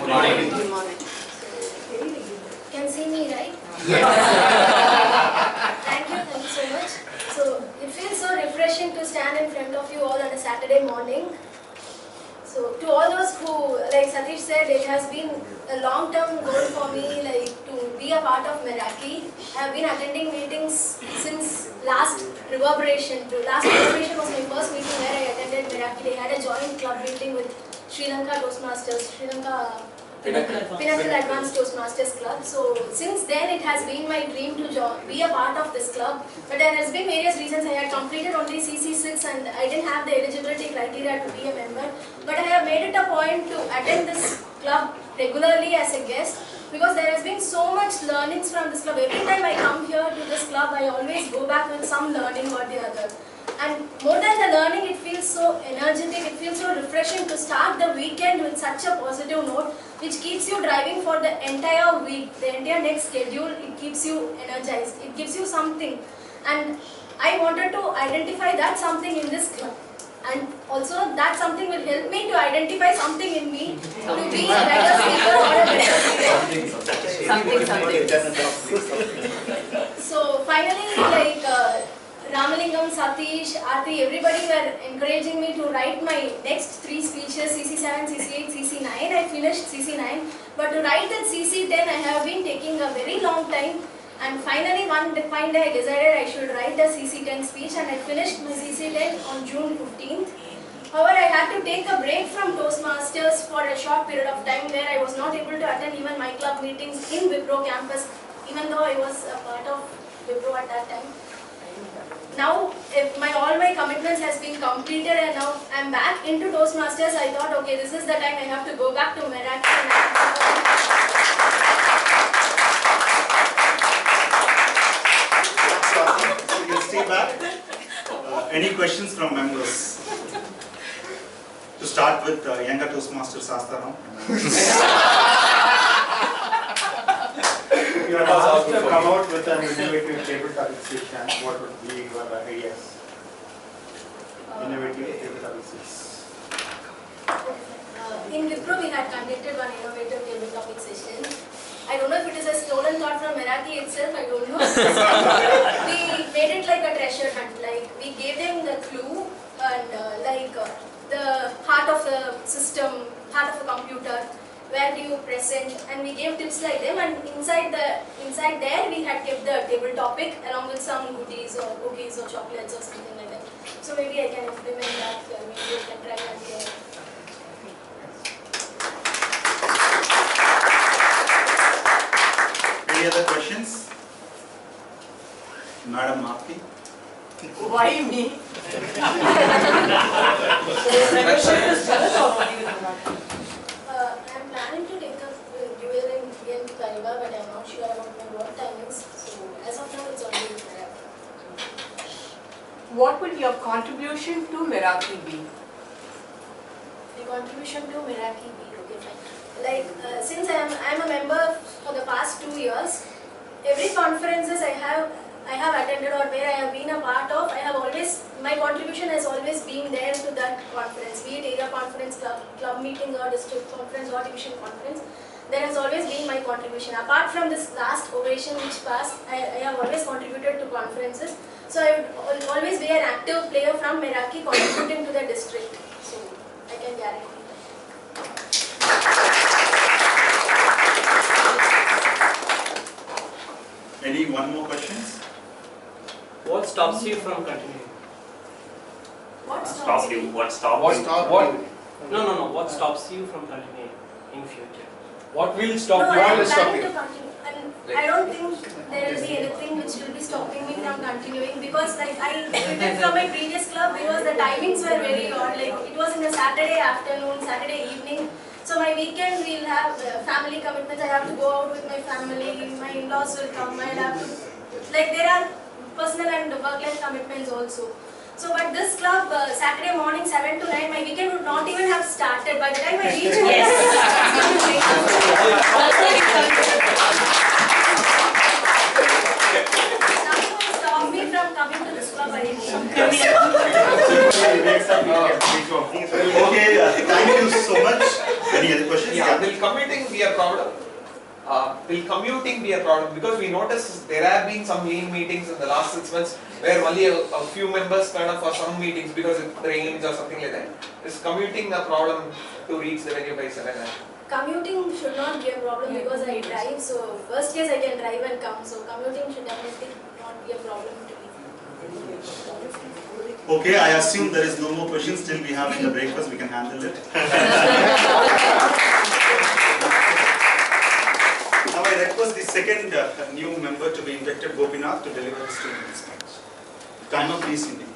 morning. Good morning. Can see me, right? Thank you so much. So it feels so refreshing to stand in front of you all on a Saturday morning. So to all those who, like Satish said, it has been a long-term goal for me, like to be a part of Meraki. I have been attending meetings since last Reverberation. Last Reverberation was my first meeting where I attended Meraki. They had a joint club meeting with Sri Lanka Toastmasters, Sri Lanka Pinnacle Advanced Toastmasters Club. So since then it has been my dream to be a part of this club. But there has been various reasons. I had completed only CC6 and I didn't have the eligibility criteria to be a member. But I have made it a point to attend this club regularly as a guest because there has been so much learnings from this club. Every time I come here to this club, I always go back with some learning or the other. And more than the learning, it feels so energetic, it feels so refreshing to start the weekend with such a positive note, which keeps you driving for the entire week, the entire next schedule. It keeps you energized, it gives you something. And I wanted to identify that something in this club. And also that something will help me to identify something in me to be a better speaker or a better speaker. So finally, like Ramalingam, Satish, Aarti, everybody were encouraging me to write my next 3 speeches, CC7, CC8, CC9. I finished CC9, but to write that CC10 I have been taking a very long time. And finally one fine day I decided I should write a CC10 speech and I finished my CC10 on June 15th. However, I had to take a break from Toastmasters for a short period of time where I was not able to attend even my club meetings in Wipro campus, even though I was a part of Wipro at that time. Now, if all my commitments has been completed and now I'm back into Toastmasters, I thought, okay, this is the time I have to go back to Meraki. So you stay back. Any questions from members? To start with, younger Toastmaster Sastaram. You are asked to come out with an innovative table topic session. What would be your ideas? Innovative table topic session. In Wipro, we had conducted one innovative table topic session. I don't know if it is a stolen thought from Meraki itself, I don't know. We made it like a treasure hunt. Like we gave them the clue and the heart of the system, heart of the computer. Where do you present, and we gave tips like them, and inside there we had kept the table topic along with some goodies or cookies or chocolates or something like that. So maybe I can implement that, maybe you can try that here. Any other questions? Madam Aarti? Why me? I'm planning to take a dual in PN Kariba, but I'm not sure about my work timings. So as of now, it's only Meraki. What will your contribution to Meraki be? The contribution to Meraki be, okay, fine. Like since I'm a member for the past 2 years, every conferences I have attended or where I have been a part of, my contribution has always been there to that conference, be it area conference, club meeting or district conference or division conference. There has always been my contribution. Apart from this last ovation which passed, I have always contributed to conferences. So I would always be an active player from Meraki contributing to the district. So I can guarantee that. One more questions? What stops you from continuing? What stops you? What stops you? No. What stops you from continuing in future? What will stop No, you? I What am will stop planning you? to continue. And I don't think there will be anything which will be stopping me from continuing because like I quitted from my previous club because the timings were very odd. Like it was in a Saturday afternoon, Saturday evening. So my weekend we'll have family commitments. I have to go out with my family. My in-laws will come. I'll have to like there are personal and work-life commitments also. So, but this club, Saturday morning 7 to 9, my weekend would not even have started. By the time I reached home, nothing will stop me from coming to this club anymore. Okay, thank you so much. Any other questions? Yeah. Will commuting be a problem? Will commuting be a problem? Because we noticed there have been some lean meetings in the last 6 months where only a few members turn up for some meetings because it rains or something like that. Is commuting a problem to reach the venue by 7 a.m.? Commuting should not be a problem because I drive, so worst case I can drive and come, so commuting should definitely not be a problem to me. Okay, I assume there is no more questions till we have the breakfast, we can handle it. Now I request the second new member to be inducted, Gopinath, to deliver the student speech. Timer please indicate.